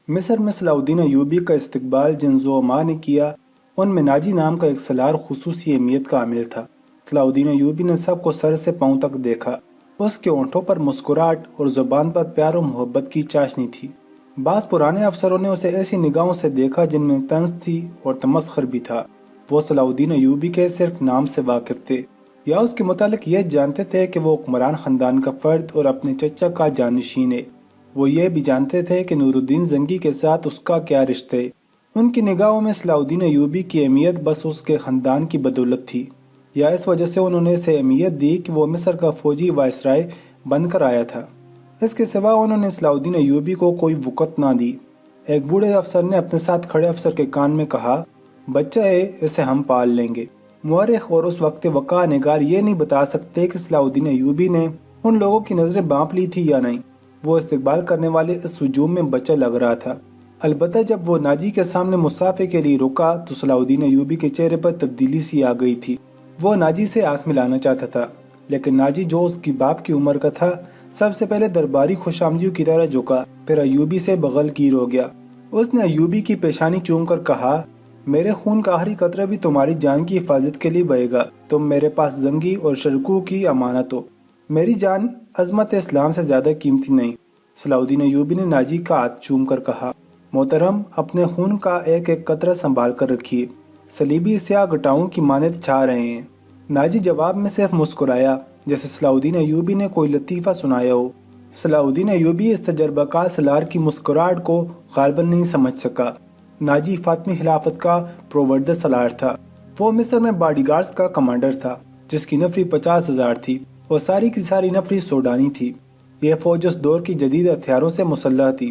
مصر میں صلاح الدین ایوبی کا استقبال جن زعماء نے کیا ان میں ناجی نام کا ایک سالار خصوصی اہمیت کا عامل تھا۔ صلاح الدین ایوبی نے سب کو سر سے پاؤں تک دیکھا۔ اس کے ہونٹوں پر مسکراہٹ اور زبان پر پیار و محبت کی چاشنی تھی۔ بعض پرانے افسروں نے اسے ایسی نگاہوں سے دیکھا جن میں طنز تھی اور تمسخر بھی تھا۔ وہ صلاح الدین ایوبی کے صرف نام سے واقف تھے یا اس کے متعلق یہ جانتے تھے کہ وہ حکمران خاندان کا فرد اور اپنے چچا کا جانشین ہے۔ وہ یہ بھی جانتے تھے کہ نور الدین زنگی کے ساتھ اس کا کیا رشتہ ہے۔ ان کی نگاہوں میں صلاح الدین ایوبی کی اہمیت بس اس کے خاندان کی بدولت تھی، یا اس وجہ سے انہوں نے اسے اہمیت دی کہ وہ مصر کا فوجی وائسرائے بن کر آیا تھا۔ اس کے سوا انہوں نے صلاح الدین ایوبی کو کوئی وقت نہ دی۔ ایک بوڑھے افسر نے اپنے ساتھ کھڑے افسر کے کان میں کہا، بچہ ہے، اسے ہم پال لیں گے۔ مورخ اور اس وقت وقائع نگار یہ نہیں بتا سکتے کہ صلاح الدین ایوبی نے ان لوگوں کی نظریں بانپ لی تھی یا نہیں۔ وہ استقبال کرنے والے اس ہجوم میں بچہ لگ رہا تھا۔ البتہ جب وہ ناجی کے سامنے مصافحے کے لیے رکا تو صلاح الدین ایوبی کے چہرے پر تبدیلی سی آ گئی تھی۔ وہ ناجی سے آنکھ ملانا چاہتا تھا، لیکن ناجی جو اس کی باپ کی عمر کا تھا سب سے پہلے درباری خوش آمدیوں کی طرح جھکا، پھر ایوبی سے بغل گیر ہو گیا۔ اس نے ایوبی کی پیشانی چوم کر کہا، میرے خون کا آخری قطرہ بھی تمہاری جان کی حفاظت کے لیے بہے گا۔ تم میرے پاس زنگی اور شرکو کی امانت ہو، میری جان عظمت اسلام سے زیادہ قیمتی نہیں۔ صلاح الدین ایوبی نے ناجی کا ہاتھ چوم کر کہا، محترم، اپنے خون کا ایک ایک قطرہ سنبھال کر رکھیے، صلیبی سیاہ گٹاؤں کی مانند چھا رہے ہیں۔ ناجی جواب میں صرف مسکرایا، جیسے صلاح الدین ایوبی نے کوئی لطیفہ سنایا ہو۔ صلاح الدین ایوبی اس تجربہ کار سالار کی مسکراہٹ کو غالباً نہیں سمجھ سکا۔ ناجی فاطمی خلافت کا پروردہ سالار تھا۔ وہ مصر میں باڈی گارڈز کا کمانڈر تھا، جس کی نفری 50,000 تھی اور ساری کی ساری نفری سوڈانی تھی۔ یہ فوج اس دور کی جدید ہتھیاروں سے مسلح تھی،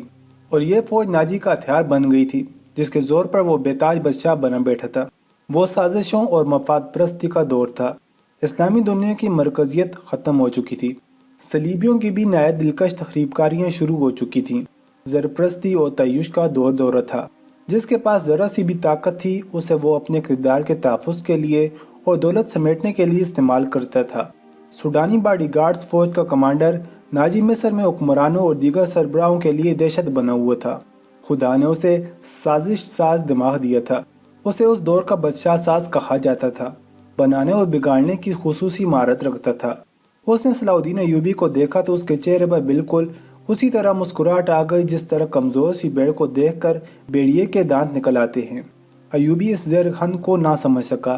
اور یہ فوج ناجی کا ہتھیار بن گئی تھی، جس کے زور پر وہ بے تاج بادشاہ بنا بیٹھا تھا۔ وہ سازشوں اور مفاد پرستی کا دور تھا۔ اسلامی دنیا کی مرکزیت ختم ہو چکی تھی۔ صلیبیوں کی بھی نہایت دلکش تخریب کاریاں شروع ہو چکی تھیں۔ زرپرستی اور تعیش کا دورہ تھا۔ جس کے پاس ذرا سی بھی طاقت تھی اسے وہ اپنے اقتدار کے تحفظ کے لیے اور دولت سمیٹنے کے لیے استعمال کرتا تھا۔ سوڈانی باڈی گارڈز فوج کا کمانڈر ناجی مصر میں حکمرانوں اور دیگر سربراہوں کے لیے دہشت بنا ہوا تھا۔ خدا نے اسے سازش ساز دماغ دیا تھا۔ اسے اس دور کا بادشاہ ساز کہا جاتا تھا۔ بنانے اور بگاڑنے کی خصوصی مہارت رکھتا تھا۔ اس نے صلاح الدین ایوبی کو دیکھا تو اس کے چہرے پر بالکل اسی طرح مسکراہٹ آ گئی جس طرح کمزور سی بھیڑ کو دیکھ کر بھیڑیے کے دانت نکل آتے ہیں۔ ایوبی اس زہر خند کو نہ سمجھ سکا۔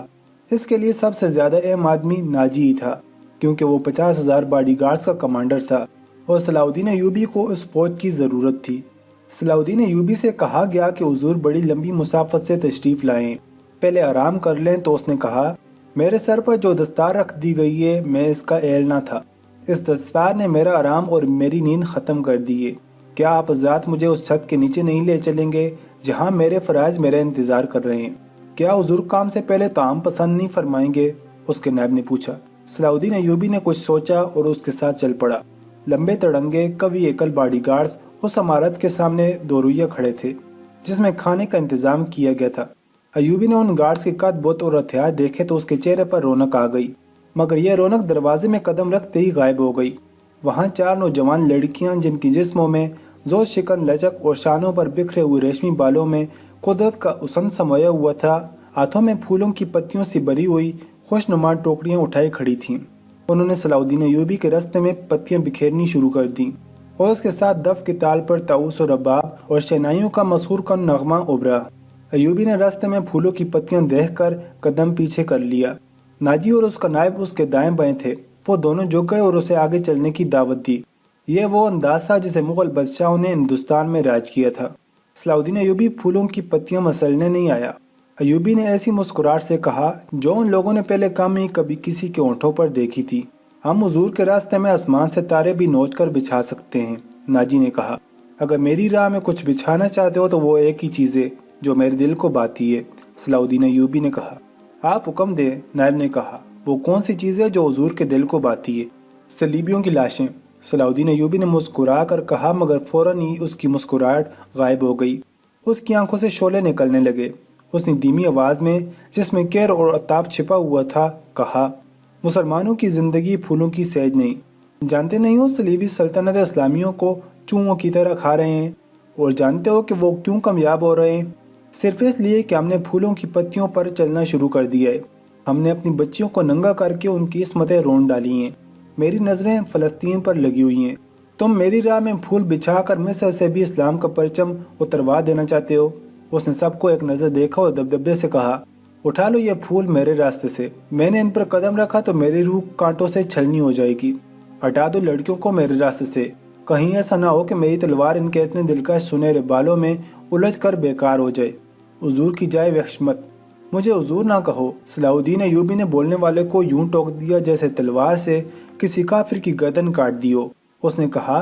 اس کے لیے سب سے زیادہ اہم آدمی ناجی ہی تھا، کیونکہ وہ 50,000 باڈی گارڈز کا کمانڈر تھا اور صلاح الدین ایوبی کو اس فوج کی ضرورت تھی۔ صلاح الدین ایوبی سے کہا گیا کہ حضور بڑی لمبی مسافت سے تشریف لائیں، پہلے آرام کر لیں، تو اس نے کہا، میرے سر پر جو دستار رکھ دی گئی ہے میں اس کا اہل نہ تھا۔ اس دستار نے میرا آرام اور میری نیند ختم کر دی ہے۔ کیا آپ حضرات مجھے اس چھت کے نیچے نہیں لے چلیں گے جہاں میرے فرائض میرا انتظار کر رہے ہیں؟ کیا حضور کام سے پہلے طعام پسند نہیں فرمائیں گے؟ اس کے نائب نے پوچھا۔ صلاح الدین ایوبی نے کچھ سوچا اور اس کے ساتھ چل پڑا۔ لمبے تڑنگے قوی ہیکل باڈی گارڈز اس عمارت کے سامنے دو رویہ کھڑے تھے جس میں کھانے کا انتظام کیا گیا تھا۔ ایوبی نے ان گارڈز کے قد بت اور ہتھیار دیکھے تو اس کے چہرے پر رونق آ گئی، مگر یہ رونق دروازے میں قدم رکھتے ہی غائب ہو گئی۔ وہاں 4 نوجوان لڑکیاں جن کی جسموں میں زور شکن لچک اور شانوں پر بکھرے ہوئے ریشمی بالوں میں قدرت کا حسن سمایا ہوا تھا، ہاتھوں میں پھولوں کی پتیوں سے بھری ہوئی خوش نما ٹوکریاں اٹھائے کھڑی تھیں۔ انہوں نے صلاح الدین ایوبی کے راستے میں پتیاں بکھیرنی شروع کر دیں اور اس کے ساتھ دف کے تال پر طاؤس و رباب اور شہنائیوں کا مسحور کن نغمہ ابھرا۔ ایوبی نے راستے میں پھولوں کی پتیاں دیکھ کر قدم پیچھے کر لیا۔ ناجی اور اس کا نائب اس کے دائیں بائیں تھے۔ وہ دونوں جھک گئے اور اسے آگے چلنے کی دعوت دی۔ یہ وہ انداز تھا جسے مغل بادشاہوں نے ہندوستان میں راج کیا تھا۔ صلاح الدین ایوبی پھولوں کی پتیاں مسلنے نہیں آیا۔ ایوبی نے ایسی مسکراہٹ سے کہا جو ان لوگوں نے پہلے کم ہی کبھی کسی کے ہونٹوں پر دیکھی تھی، ہم حضور کے راستے میں آسمان سے تارے بھی نوچ کر بچھا سکتے ہیں۔ ناجی نے کہا، اگر میری راہ میں کچھ بچھانا چاہتے ہو تو وہ ایک ہی چیز ہے جو میرے دل کو باتی ہے۔ صلاح الدین ایوبی نے کہا، آپ حکم دیں۔ نائب نے کہا، وہ کون سی چیز ہے جو حضور کے دل کو باتی ہے؟ صلیبیوں کی لاشیں۔ صلاح الدین ایوبی نے مسکرا کر کہا، مگر فوراً ہی اس کی مسکراہٹ غائب ہو گئی۔ اس کی آنکھوں سے شعلے نکلنے لگے۔ اس نے دھیمی آواز میں جس میں کیر اور عتاب چھپا ہوا تھا کہا، مسلمانوں کی زندگی پھولوں کی سیج نہیں، جانتے نہیں ہو صلیبی سلطنت اسلامیوں کو چوہوں کی طرح کھا رہے ہیں۔ اور جانتے ہو کہ وہ کیوں کامیاب ہو رہے ہیں؟ صرف اس لیے کہ ہم نے پھولوں کی پتیوں پر چلنا شروع کر دیا ہے۔ ہم نے اپنی بچیوں کو ننگا کر کے ان کی عصمتیں رون ڈالی ہیں۔ میری نظریں فلسطین پر لگی ہوئی ہیں۔ تم میری راہ میں پھول بچھا کر مصر سے بھی اسلام کا پرچم اتروا دینا چاہتے ہو۔ اس نے سب کو ایک نظر دیکھا اور دبدبے سے کہا، اٹھا لو یہ پھول میرے راستے سے۔ میں نے ان پر قدم رکھا تو میری روح کانٹوں سے چھلنی ہو جائے گی۔ ہٹا دو لڑکیوں کو میرے راستے سے، کہیں ایسا نہ ہو کہ میری تلوار ان کے اتنے دلکش سنہرے بالوں میں الجھ کر بیکار ہو جائے۔ حضور کی جائے وحشمت، مجھے حضور نہ کہو۔ صلاح الدین ایوبی نے بولنے والے کو یوں ٹوک دیا جیسے تلوار سے کسی کافر کی گردن کاٹ دی ہو۔ اس نے کہا،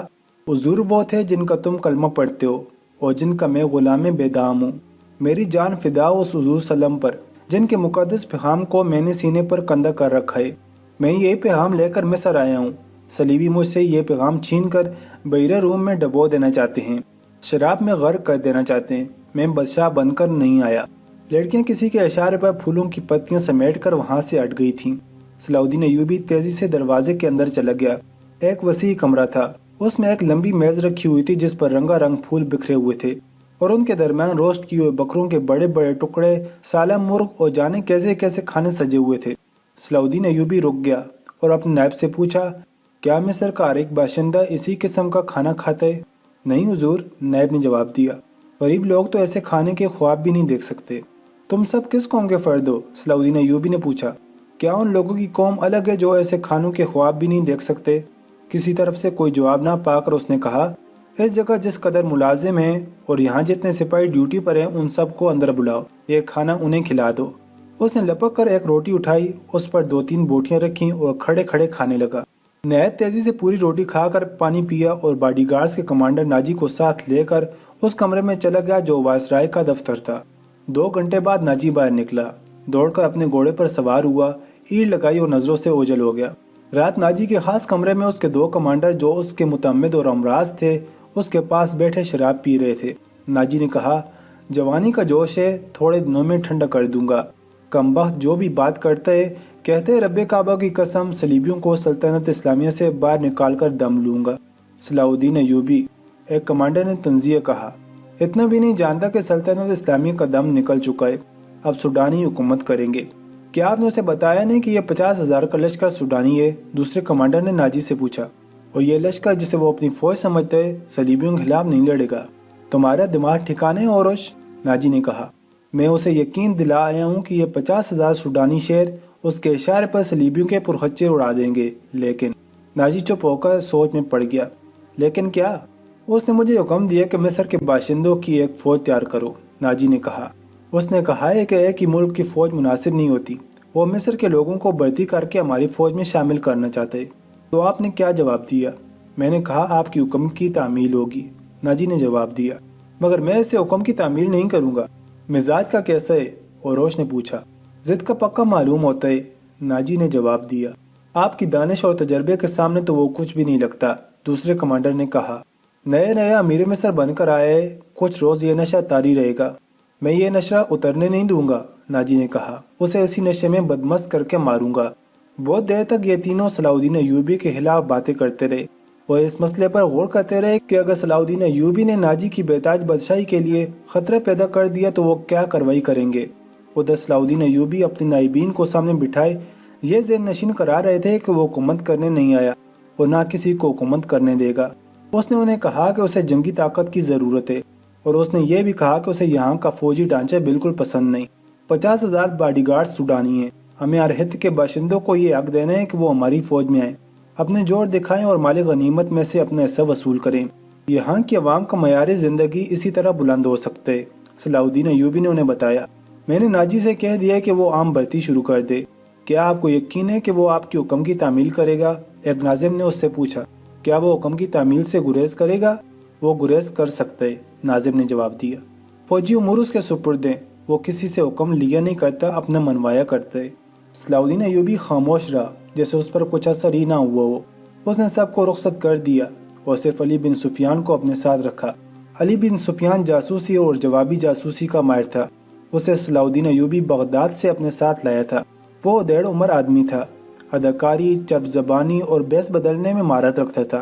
حضور وہ تھے جن کا تم کلمہ پڑھتے ہو اور جن کا میں غلام بے دام ہوں۔ میری جان فدا اس حضور سلم پر جن کے مقدس پیغام کو میں نے سینے پر کندہ کر رکھا ہے۔ میں یہی پیغام لے کر مصر آیا ہوں۔ صلیبی مجھ سے یہ پیغام چھین کر بحیرہ روم میں ڈبو دینا چاہتے ہیں، شراب میں غرق کر دینا چاہتے ہیں۔ میں بادشاہ بن کر نہیں آیا۔ لڑکیاں کسی کے اشارے پر پھولوں کی پتیاں سمیٹ کر وہاں سے ہٹ گئی تھیں۔ صلاح الدین ایوبی تیزی سے دروازے کے اندر چلا گیا۔ ایک وسیع کمرہ تھا۔ اس میں ایک لمبی میز رکھی ہوئی تھی جس پر رنگا رنگ پھول بکھرے ہوئے تھے اور ان کے درمیان روسٹ کیے ہوئے بکروں کے بڑے بڑے ٹکڑے، سالم مرغ اور جانے کیسے کیسے کھانے سجے ہوئے تھے۔ صلاح الدین ایوبی رک گیا اور اپنے نائب سے پوچھا، کیا مصر کا ہر ایک باشندہ اسی قسم کا کھانا کھاتا ہے؟ نہیں حضور، نائب نے جواب دیا، غریب لوگ تو ایسے کھانے کے خواب بھی نہیں دیکھ سکتے۔ تم سب کس قوم کے فرد ہو؟ صلاح الدین ایوبی نے پوچھا۔ کیا ان لوگوں کی قوم الگ ہے جو ایسے کھانوں کے خواب بھی نہیں دیکھ سکتے؟ کسی طرف سے کوئی جواب نہ پا کر اس نے کہا، اس جگہ جس قدر ملازم ہیں اور یہاں جتنے سپاہی ڈیوٹی پر ہیں ان سب کو اندر بلاؤ، یہ کھانا انہیں کھلا دو۔ اس نے لپک کر ایک روٹی اٹھائی، اس پر 2-3 بوٹیاں رکھیں اور کھڑے کھڑے کھانے لگا۔ نہایت تیزی سے پوری روٹی کھا کر پانی پیا اور باڈی گارڈز کے کمانڈر ناجی کو ساتھ لے کر اس کمرے میں چلا گیا جو وائسرائے کا دفتر تھا۔ 2 گھنٹے بعد ناجی باہر نکلا، دوڑ کر اپنے گھوڑے پر سوار ہوا، اینٹ لگائی اور نظروں سے اوجھل ہو گیا۔ رات ناجی کے خاص کمرے میں اس کے 2 کمانڈر جو اس کے متعمد اور امراض تھے اس کے پاس بیٹھے شراب پی رہے تھے۔ ناجی نے کہا، جوانی کا جوش ہے، تھوڑے دنوں میں ٹھنڈا کر دوں گا۔ کمبخت جو بھی بات کرتا ہے، کہتے رب کعبہ کی قسم صلیبیوں کو سلطنت اسلامیہ سے باہر نکال کر دم لوں گا۔ صلاح الدین ایوبی، ایک کمانڈر نے تنزیہ کہا، اتنا بھی نہیں جانتا کہ سلطنت اسلامیہ کا دم نکل چکا ہے، اب سوڈانی حکومت کریں گے۔ کیا آپ نے اسے بتایا نہیں کہ یہ 50,000 کا لشکر سوڈانی ہے؟ دوسرے کمانڈر نے ناجی سے پوچھا۔ اور یہ لشکر جسے وہ اپنی فوج سمجھتے ہے صلیبیوں کے خلاف نہیں لڑے گا۔ تمہارا دماغ ٹھکانے اوروش، ناجی نے کہا۔ میں اسے یقین دلا آیا ہوں کہ یہ 50,000 سوڈانی شیر اس کے اشارے پر صلیبیوں کے پرخچے اڑا دیں گے، لیکن ناجی چپ ہو کر سوچ میں پڑ گیا۔ لیکن کیا؟ اس نے مجھے حکم دیا کہ مصر کے باشندوں کی ایک فوج تیار کرو، ناجی نے کہا۔ اس نے کہا ہے کہ ایک ہی ملک کی فوج مناسب نہیں ہوتی، وہ مصر کے لوگوں کو بھرتی کر کے ہماری فوج میں شامل کرنا چاہتے۔ تو آپ نے کیا جواب دیا؟ میں نے کہا آپ کی حکم کی تعمیل ہوگی، ناجی نے جواب دیا، مگر میں اسے حکم کی تعمیل نہیں کروں گا۔ مزاج کا کیسا ہے؟ اوروش نے پوچھا۔ ضد کا پکا معلوم ہوتا ہے، ناجی نے جواب دیا۔ آپ کی دانش اور تجربے کے سامنے تو وہ کچھ بھی نہیں لگتا، دوسرے کمانڈر نے کہا۔ نیا امیر مصر بن کر آیا ہے، کچھ روز یہ نشہ طاری رہے گا۔ میں یہ نشہ اترنے نہیں دوں گا، ناجی نے کہا، اسے اسی نشے میں بدمست کر کے ماروں گا۔ بہت دیر تک یہ تینوں صلاح الدین ایوبی کے خلاف باتیں کرتے رہے اور اس مسئلے پر غور کرتے رہے کہ اگر صلاح الدین ایوبی نے ناجی کی بےتاج بادشاہی کے لیے خطرہ پیدا کر دیا تو وہ کیا کارروائی کریں گے۔ ادھر صلاح الدین ایوبی اپنے نائبین کو سامنے بٹھائے یہ ذہن نشین کرا رہے تھے کہ وہ حکومت کرنے نہیں آیا اور نہ کسی کو حکومت کرنے دے گا۔ اس نے انہیں کہا کہ اسے جنگی طاقت کی ضرورت ہے اور اس نے یہ بھی کہا کہ اسے یہاں کا فوجی ڈھانچہ بالکل پسند نہیں۔ 50,000 باڈی گارڈ سوڈانی ہیں، ہمیں ہر خطے کے باشندوں کو یہ حق دینا ہے کہ وہ ہماری فوج میں آئیں، اپنے جوڑ دکھائیں اور مال غنیمت میں سے اپنا حصہ وصول کریں۔ یہاں کی عوام کا معیار زندگی اسی طرح بلند ہو سکتا ہے، صلاح الدین ایوبی نے انہیں بتایا۔ میں نے ناجی سے کہہ دیا کہ وہ عام بھرتی شروع کر دے۔ کیا آپ کو یقین ہے کہ وہ آپ کی حکم کی تعمیل کرے گا؟ ایک ناظم نے اس سے پوچھا۔ کیا وہ حکم کی تعمیل سے گریز کرے گا؟ وہ گریز کر سکتا ہے، ناظم نے جواب دیا۔ فوجی امور اس کے سپرد ہیں، وہ کسی سے حکم لیا نہیں کرتا، اپنا منوایا کرتا ہے۔ صلاح الدین ایوبی خاموش رہا، جیسے اس پر کچھ اثر ہی نہ ہوا ہو۔ اس نے سب کو رخصت کر دیا اور صرف علی بن سفیان کو اپنے ساتھ رکھا۔ علی بن سفیان جاسوسی اور جوابی جاسوسی کا ماہر تھا۔ اسے صلاح الدین ایوبی بغداد سے اپنے ساتھ لایا تھا۔ وہ 1.5 عمر آدمی تھا، اداکاری، چپ زبانی اور بیس بدلنے میں مہارت رکھتا تھا۔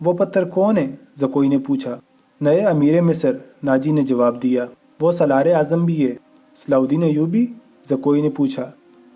وہ پتھر کون ہے؟ زکوئی نے پوچھا۔ نئے امیر مصر، ناجی نے جواب دیا۔ وہ سالار اعظم بھی ہے۔ صلاح الدین ایوبی؟ زکوئی نے پوچھا۔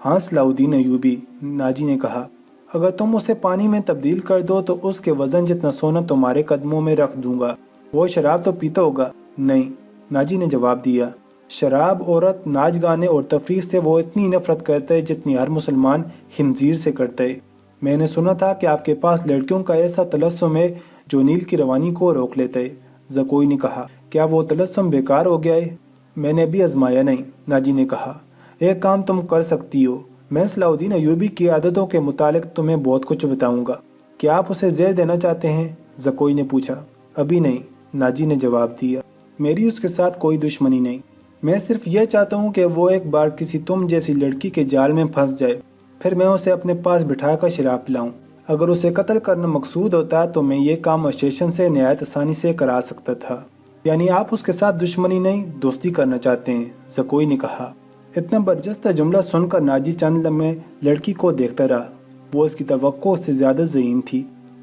ہاں صلاح الدین ایوبی، ناجی نے کہا۔ اگر تم اسے پانی میں تبدیل کر دو تو اس کے وزن جتنا سونا تمہارے قدموں میں رکھ دوں گا۔ وہ شراب تو پیتا ہوگا؟ نہیں، ناجی نے جواب دیا۔ شراب، عورت، ناچ گانے اور تفریح سے وہ اتنی نفرت کرتا ہے جتنی ہر مسلمان خنزیر سے کرتا ہے۔ میں نے سنا تھا کہ آپ کے پاس لڑکیوں کا ایسا تلسم ہے جو نیل کی روانی کو روک لیتا ہے۔ زکوئی نے کہا۔ کیا وہ تلسم بیکار ہو گیا ہے؟ میں نے ابھی آزمایا نہیں، ناجی نے کہا۔ ایک کام تم کر سکتی ہو، میں صلاح الدین ایوبی کی عادتوں کے متعلق تمہیں بہت کچھ بتاؤں گا۔ کیا آپ اسے زہر دینا چاہتے ہیں؟ زکوئی نے پوچھا۔ ابھی نہیں، ناجی نے جواب دیا۔ میری اس کے ساتھ کوئی دشمنی نہیں، میں صرف یہ چاہتا ہوں کہ وہ ایک بار کسی تم جیسی لڑکی کے جال میں پھنس جائے، پھر میں اسے اپنے پاس بٹھا کر شراب پلاؤں۔ اگر اسے قتل کرنا مقصود ہوتا تو میں یہ کام اسٹیشن سے نہایت آسانی سے کرا سکتا تھا۔ یعنی آپ اس کے ساتھ دشمنی نہیں، دوستی کرنا چاہتے ہیں، زکوئی نے کہا۔ اتنا برجستہ جملہ سن کر ناجی چند لمحے لڑکی کو دیکھتا رہا۔ وہ اس کی توقع سے زیادہ ذہین تھی۔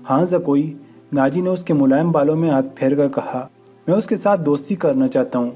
ہاں زکوئی، ناجی نے اس کے ملائم بالوں میں ہاتھ پھیر کر کہا، میں اس کے ساتھ دوستی کرنا چاہتا ہوں،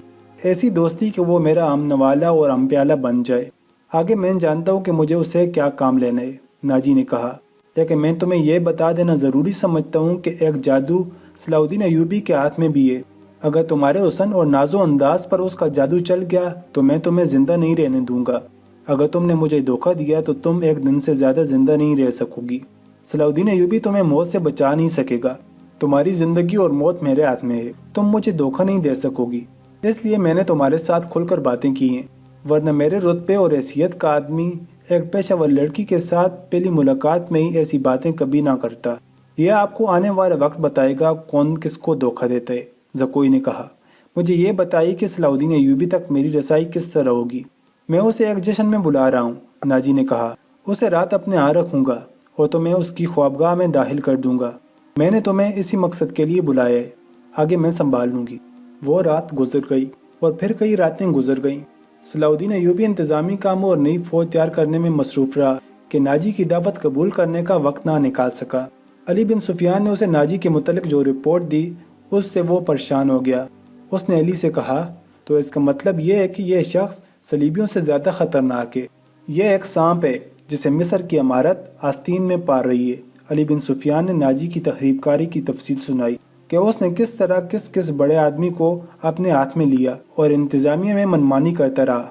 ایسی دوستی کہ وہ میرا ہم نوالہ اور ہم پیالہ بن جائے۔ آگے میں جانتا ہوں کہ مجھے اسے کیا کام لینا ہے، ناجی نے کہا، لیکن میں تمہیں یہ بتا دینا ضروری سمجھتا ہوں کہ ایک جادو صلاح الدین ایوبی کے ہاتھ میں بھی ہے۔ اگر تمہارے حسن اور ناز و انداز پر اس کا جادو چل گیا تو میں تمہیں زندہ نہیں رہنے دوں گا۔ اگر تم نے مجھے دھوکہ دیا تو تم ایک دن سے زیادہ زندہ نہیں رہ سکو گی۔ صلاح الدین ایوبی تمہیں موت سے بچا نہیں سکے گا۔ تمہاری زندگی اور موت میرے ہاتھ میں ہے، تم مجھے دھوکہ نہیں دے سکو گی۔ اس لیے میں نے تمہارے ساتھ کھل کر باتیں کی ہیں، ورنہ میرے رتبے اور حیثیت کا آدمی ایک پیشہ ور لڑکی کے ساتھ پہلی ملاقات میں ہی ایسی باتیں کبھی نہ کرتا۔ یہ آپ کو آنے والا وقت بتائے گا کون کس کو دھوکہ دیتا ہے، زکوئی نے کہا۔ مجھے یہ بتائیے کہ صلاح الدین ایوبی تک میری رسائی کس طرح ہوگی؟ میں اسے ایک جشن میں بلا رہا ہوں، ناجی نے کہا۔ اسے رات اپنے ہاں رکھوں گا اور تمہیں اس کی خوابگاہ میں داخل کر دوں گا۔ میں نے تمہیں اسی مقصد کے لیے بلایا ہے، آگے میں سنبھال لوں گی۔ وہ رات گزر گئی اور پھر کئی راتیں گزر گئیں۔ صلاح الدین ایوبی انتظامی کاموں اور نئی فوج تیار کرنے میں مصروف رہا کہ ناجی کی دعوت قبول کرنے کا وقت نہ نکال سکا۔ علی بن سفیان نے اسے ناجی کے متعلق جو رپورٹ دی اس سے وہ پریشان ہو گیا۔ اس نے علی سے کہا، تو اس کا مطلب یہ ہے کہ یہ شخص صلیبیوں سے زیادہ خطرناک ہے، یہ ایک سانپ ہے جسے مصر کی عمارت آستین میں پار رہی ہے۔ علی بن سفیان نے ناجی کی تخریب کاری کی تفصیل سنائی کہ اس نے کس طرح کس بڑے آدمی کو اپنے ہاتھ میں لیا اور انتظامیہ میں منمانی کرتا رہا۔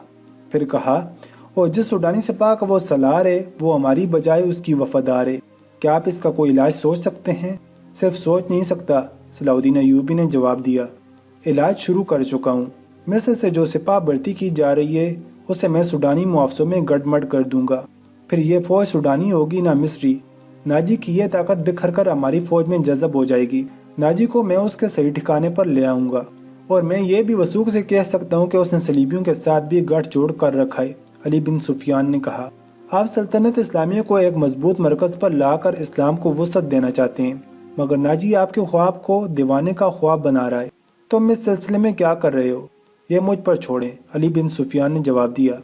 پھر کہا، اور جس سوڈانی سپاہ کا وہ سالار ہے وہ ہماری بجائے اس کی وفادار ہے۔ کیا آپ اس کا کوئی علاج سوچ سکتے ہیں؟ صرف سوچ نہیں سکتا، صلاح الدین ایوبی نے جواب دیا۔ علاج شروع کر چکا ہوں۔ مصر سے جو سپاہ بھرتی کی جا رہی ہے اسے میں سوڈانی محافظوں میں گڑ مڑ کر دوں گا، پھر یہ فوج سوڈانی ہوگی نہ مصری۔ ناجی کی یہ طاقت بکھر کر ہماری فوج میں جذب ہو جائے گی۔ ناجی کو میں اس کے صحیح ٹھکانے پر لے آؤں گا، اور میں یہ بھی وثوق سے کہہ سکتا ہوں کہ اس نے صلیبیوں کے ساتھ بھی گٹھ جوڑ کر رکھا ہے، علی بن سفیان نے کہا۔ آپ سلطنت اسلامیہ کو ایک مضبوط مرکز پر لا کر اسلام کو وسعت دینا چاہتے ہیں، مگر ناجی آپ کے خواب کو دیوانے کا خواب بنا رہا ہے۔ تم اس سلسلے میں کیا کر رہے ہو؟ یہ مجھ پر چھوڑیں، علی بن سفیان نے جواب دیا۔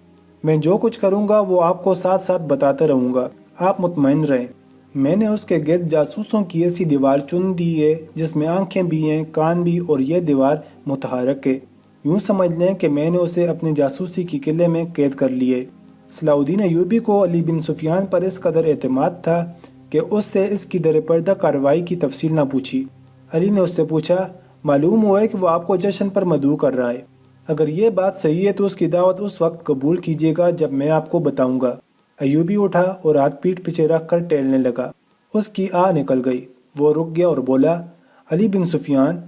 میں جو کچھ کروں گا وہ آپ کو ساتھ ساتھ بتاتا رہوں گا، آپ مطمئن رہیں۔ میں نے اس کے گرد جاسوسوں کی ایسی دیوار چن دی ہے جس میں آنکھیں بھی ہیں، کان بھی، اور یہ دیوار متحرک ہے۔ یوں سمجھ لیں کہ میں نے اسے اپنے جاسوسی کی قلعے میں قید کر لیے۔ صلاح الدین ایوبی کو علی بن سفیان پر اس قدر اعتماد تھا کہ اس سے اس کی در پردہ کارروائی کی تفصیل نہ پوچھی۔ علی نے اس سے پوچھا، معلوم ہوا ہے کہ وہ آپ کو جشن پر مدعو کر رہا ہے۔ اگر یہ بات صحیح ہے تو اس کی دعوت اس وقت قبول کیجیے گا جب میں آپ کو بتاؤں گا۔ ایوبی اٹھا اور ہاتھ پیٹھ پیچھے رکھ کر ٹہلنے لگا۔ اس کی آہ نکل گئی، وہ رک گیا اور بولا، علی بن سفیان،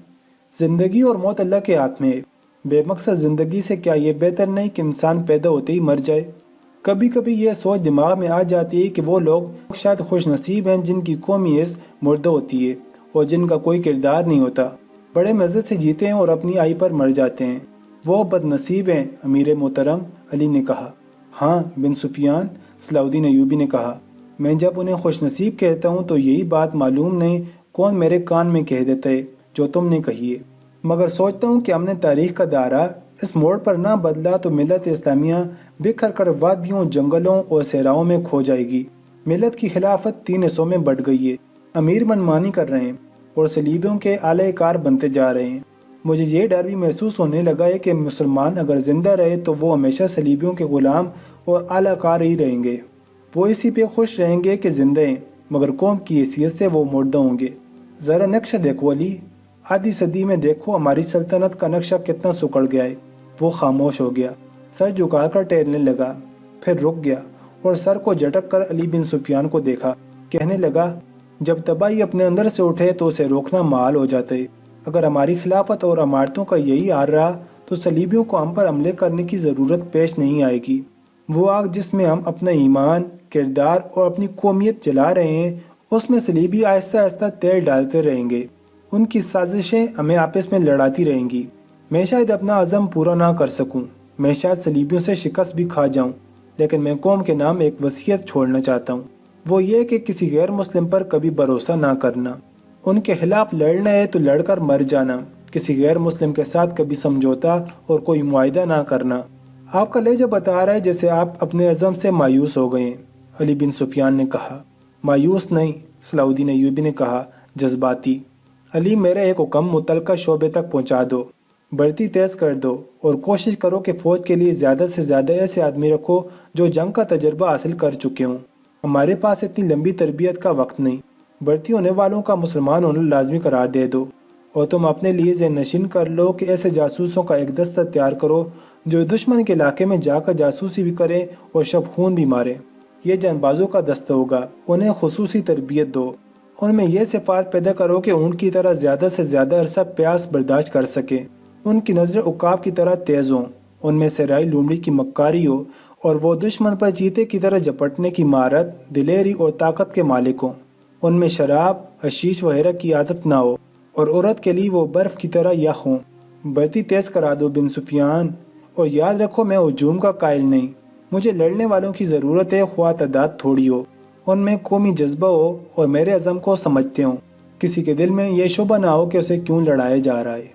زندگی اور موت اللہ کے ہاتھ میں ہے۔ بے مقصد زندگی سے کیا یہ بہتر نہیں کہ انسان پیدا ہوتے ہی مر جائے؟ کبھی کبھی یہ سوچ دماغ میں آ جاتی ہے کہ وہ لوگ شاید خوش نصیب ہیں جن کی قومی حیث مردہ ہوتی ہے اور جن کا کوئی کردار نہیں ہوتا، بڑے مزے سے جیتے ہیں اور اپنی آئی پر مر جاتے ہیں۔ وہ بد نصیب ہیں امیر محترم، علی نے کہا۔ ہاں بن سفیان، صلاح الدین ایوبی نے کہا، میں جب انہیں خوش نصیب کہتا ہوں تو یہی بات معلوم نہیں کون میرے کان میں کہہ دیتا ہے جو تم نے کہی ہے، مگر سوچتا ہوں کہ ہم نے تاریخ کا دائرہ اس موڑ پر نہ بدلا تو ملت اسلامیہ بکھر کر وادیوں، جنگلوں اور صحراؤں میں کھو جائے گی۔ ملت کی خلافت 3 حصوں میں بٹ گئی ہے، امیر منمانی کر رہے ہیں اور صلیبیوں کے اعلی کار بنتے جا رہے ہیں۔ مجھے یہ ڈر بھی محسوس ہونے لگا ہے کہ مسلمان اگر زندہ رہے تو وہ ہمیشہ صلیبیوں کے غلام اور اعلی کار ہی رہیں گے۔ وہ اسی پہ خوش رہیں گے کہ زندہ ہیں، مگر قوم کی حیثیت سے وہ مردہ ہوں گے۔ ذرا نقشہ دیکھو علی، آدھی صدی میں دیکھو ہماری سلطنت کا نقشہ کتنا سکڑ گیا ہے۔ وہ خاموش ہو گیا، سر جھکا کر ٹہلنے لگا، پھر رک گیا اور سر کو جھٹک کر علی بن سفیان کو دیکھا۔ کہنے لگا، جب تباہی اپنے اندر سے اٹھے تو اسے روکنا محال ہو جاتا ہے۔ اگر ہماری خلافت اور عمارتوں کا یہی حال رہا تو صلیبیوں کو ہم پر حملے کرنے کی ضرورت پیش نہیں آئے گی۔ وہ آگ جس میں ہم اپنا ایمان، کردار اور اپنی قومیت جلا رہے ہیں، اس میں صلیبی آہستہ آہستہ تیل ڈالتے رہیں گے۔ ان کی سازشیں ہمیں آپس میں لڑاتی رہیں گی۔ میں شاید اپنا عزم پورا نہ کر سکوں، میں شاید صلیبیوں سے شکست بھی کھا جاؤں، لیکن میں قوم کے نام ایک وصیت چھوڑنا چاہتا ہوں۔ وہ یہ کہ کسی غیر مسلم پر کبھی بھروسہ نہ کرنا۔ ان کے خلاف لڑنا ہے تو لڑ کر مر جانا، کسی غیر مسلم کے ساتھ کبھی سمجھوتا اور کوئی معاہدہ نہ کرنا۔ آپ کا لہجہ بتا رہا ہے جیسے آپ اپنے عزم سے مایوس ہو گئے ہیں، علی بن سفیان نے کہا۔ مایوس نہیں، صلاح الدین ایوبی نے کہا، جذباتی۔ علی، میرا ایک حکم متعلقہ شعبے تک پہنچا دو، بڑھتی تیز کر دو اور کوشش کرو کہ فوج کے لیے زیادہ سے زیادہ ایسے آدمی رکھو جو جنگ کا تجربہ حاصل کر چکے ہوں۔ ہمارے پاس اتنی لمبی تربیت کا وقت نہیں۔ بڑھتی ہونے والوں کا مسلمان ہونا لازمی قرار دے دو، اور تم اپنے لیے ذہن نشین کر لو کہ ایسے جاسوسوں کا ایک دستہ تیار کرو جو دشمن کے علاقے میں جا کر جاسوسی بھی کرے اور شب خون بھی مارے۔ یہ جان بازوں کا دستہ ہوگا، انہیں خصوصی تربیت دو، ان میں یہ صفات پیدا کرو کہ اونٹ کی طرح زیادہ سے زیادہ عرصہ پیاس برداشت کر سکے، ان کی نظر عقاب کی طرح تیز ہوں، ان میں صحرائی لومڑی کی مکاری ہو اور وہ دشمن پر چیتے کی طرح جپٹنے کی مہارت، دلیری اور طاقت کے مالک ہوں، ان میں شراب، حشیش وغیرہ کی عادت نہ ہو اور عورت کے لیے وہ برف کی طرح یخ ہوں۔ بڑھتی تیز کرا دو بن سفیان، اور یاد رکھو میں ہجوم کا قائل نہیں، مجھے لڑنے والوں کی ضرورت ہے، خواہ تعداد تھوڑی ہو، ان میں قومی جذبہ ہو اور میرے عزم کو سمجھتے ہوں، کسی کے دل میں یہ شبہ نہ ہو کہ اسے کیوں لڑایا جا رہا ہے۔